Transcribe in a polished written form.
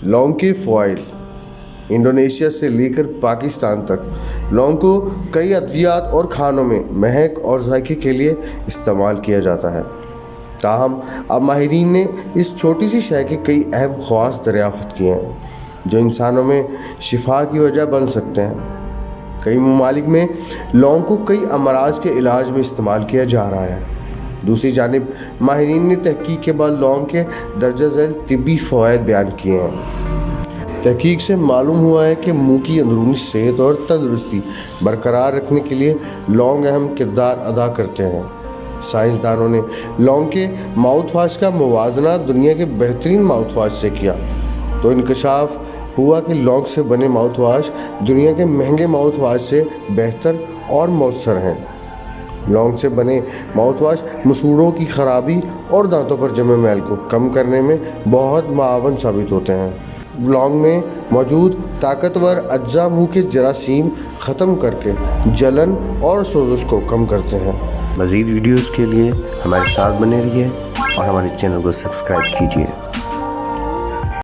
लौंग के फ़वाइद। इंडोनेशिया से लेकर पाकिस्तान तक लौंग को कई अद्वियात और खानों में महक और जायके के लिए इस्तेमाल किया जाता है। ताहम अब माहिरीन ने इस छोटी सी शय के कई अहम ख़वास दरियाफ़त किए हैं जो इंसानों में शिफा की वजह बन सकते हैं। कई ममालिक में लौंग को कई अमराज के इलाज में इस्तेमाल किया जा रहा है। दूसरी जानिब माहिरीन ने तहकीक के बाद लौंग के दर्जा झैल तिब्बी फ़वाइद बयान किए हैं। तहकीक से मालूम हुआ है कि मुंह की अंदरूनी सेहत और तंदुरुस्ती बरकरार रखने के लिए लौंग अहम किरदार अदा करते हैं। साइंसदानों ने लौंग के माउथ वाश का मुवाजना दुनिया के बेहतरीन माउथ वाश से किया तो इंकशाफ हुआ कि लौंग से बने माउथ वाश दुनिया के महंगे माउथ वाश से बेहतर और मौसर हैं। लौंग से बने माउथ वाश मसूड़ों की ख़राबी और दांतों पर जमे मैल को कम करने में बहुत मुआवन साबित होते हैं। लौंग में मौजूद ताकतवर अज्जा मुँह के जरासीम ख़त्म करके जलन और सोजश को कम करते हैं। मज़ीद वीडियोज़ के लिए हमारे साथ बने रहिए और हमारे चैनल को सब्सक्राइब कीजिए।